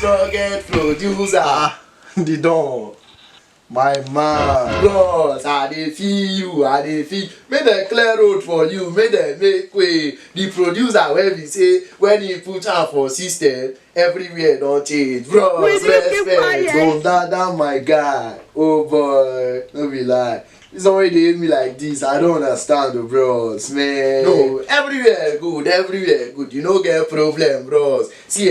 rugged producer. The Don. My man. Bros, I dey feel you, I dey feel. Make dem clear road for you, make dem make way. The producer wey be say when he put am for system, everywhere don change. Bros, respect. Don Dada, my guy. Oh boy, no be lie. This one wey dey hate me like this, I don't understand, bros, man. No, everywhere good. You no get problem, bros. See,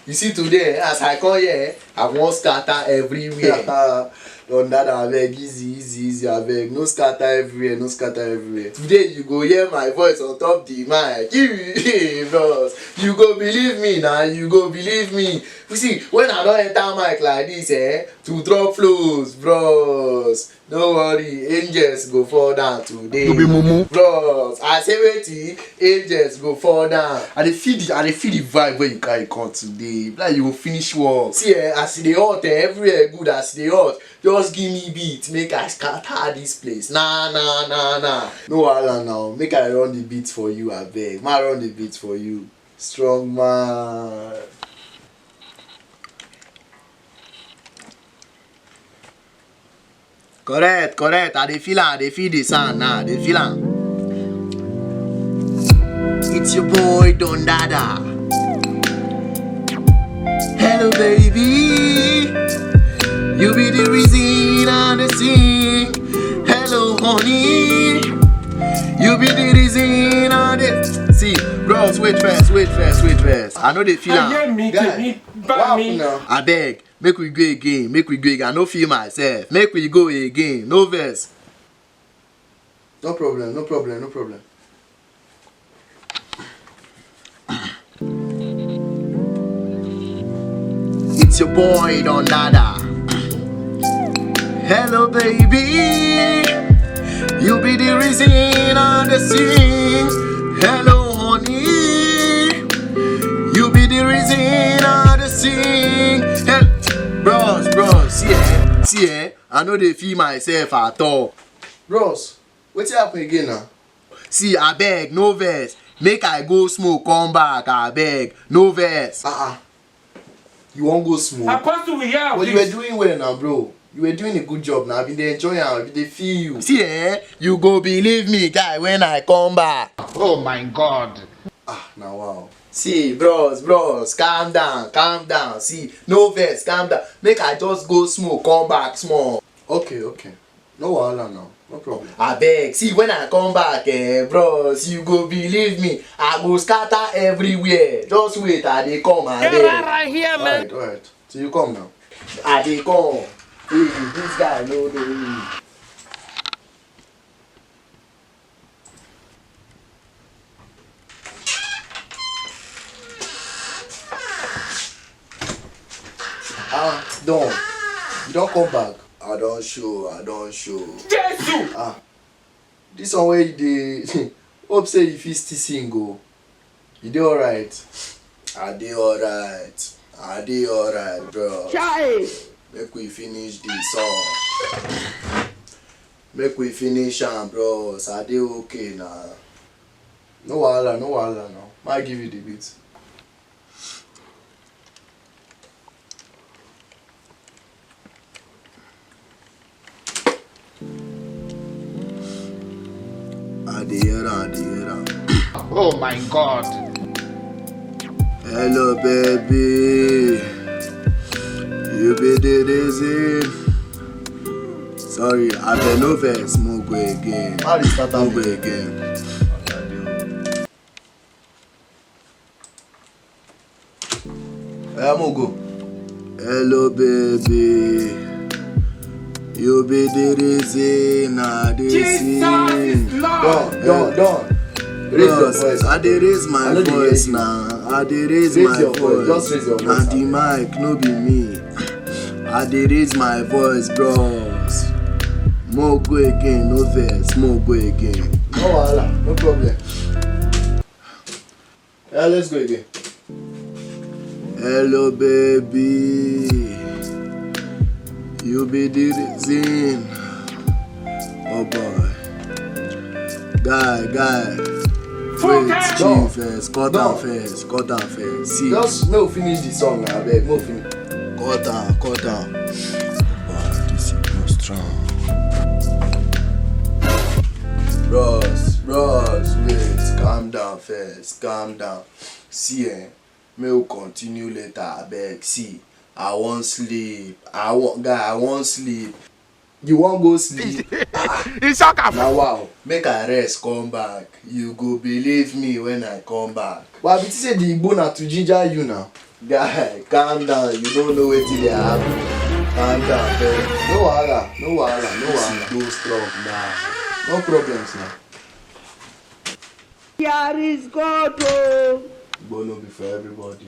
you see today, as I come here, I wan scatter everywhere. Don Dada, abeg, easy, abeg. No scatter everywhere. Today you go hear my voice on top the mic. Bros, you go believe me now, you see, when I don enter mic like this, to drop flows, bros. No worry, angels go fall down today. You be mumu. Bros, I say wetin, angels go fall down. I dey feel the vibe wey you carry come today. Like you go finish work. See, as e dey hot, everywhere good as e dey hot. Just give me beat, make I scatter this place. Nah. No wahala now, make I run the beat for you, abeg. Ma run the beat for you. Strong man. Correct. I dey feel the sound now. Dey feel am. It's your boy Don Dada. Hello baby, you be the reason I sing. Hello honey, you be the reason I see. Bros, wait first. I know they feel am. Guy, what happen now? Abeg. Make we go again. I no feel myself. Make we go again. No verse. No problem. It's your boy Don Dada. Hello baby, you be the reason I sing. Hello honey, you be the reason I sing. Bros, see, I know they feel myself at all. Bros, wetin happen again now? See, abeg, no verse. Make I go smoke, come back, abeg, no verse. You wan go smoke? But you were doing well now, bro. You were doing a good job now. I been dey enjoy am, I been dey feel you. See, you go believe me, guy, when I come back. Oh my God. Now wow. See, bros, calm down. See, no verse, calm down. Make I just go smoke, come back small. Okay. No wahala now, no problem. Abeg, see, when I come back, bros, you go believe me. I go scatter everywhere. Just wait, I dey come, abeg. Right here, man. Alright. So you come now. I dey come. Hey, this guy no dey me. Don, you don come back. I don show. Jesus! This one wey you dey hope say you fit still sing o. You dey alright? I dey alright, bro. Make we finish this song. Make we finish am, bros. I dey okay now. No wahala now. Might give you the beat. I dey hear am. Oh my God. Hello baby, you be the reason. Sorry, abeg no vex, mo go again. Mo go. Hello baby, you be the reason I dey sing. Don. Raise your voice. I dey raise my voice now. Just raise your voice. And the mic no be me. I dey raise my voice, bros. Mo go again, no vex. Mo go again. No wahala, no problem. Yeah, let's go again. Hello baby, you be the reason. Oh boy, guy. Wait, chill first. Cut down first. See. Just no finish the song now, abeg. No finish. cut down. Wow, this is no strong. Bros, wait, calm down first, calm down. See, may we continue later, abeg. See, I wan sleep. I wan sleep. You wan go sleep? Now wow, make I rest come back. You go believe me when I come back. But I be say the Igbo na to ginger you now. Guy, calm down. You don't know wetin dey happen. Calm down, babe. No wahala. Go strong now. No problems now. Here is God. Oh. Igbo no be for everybody.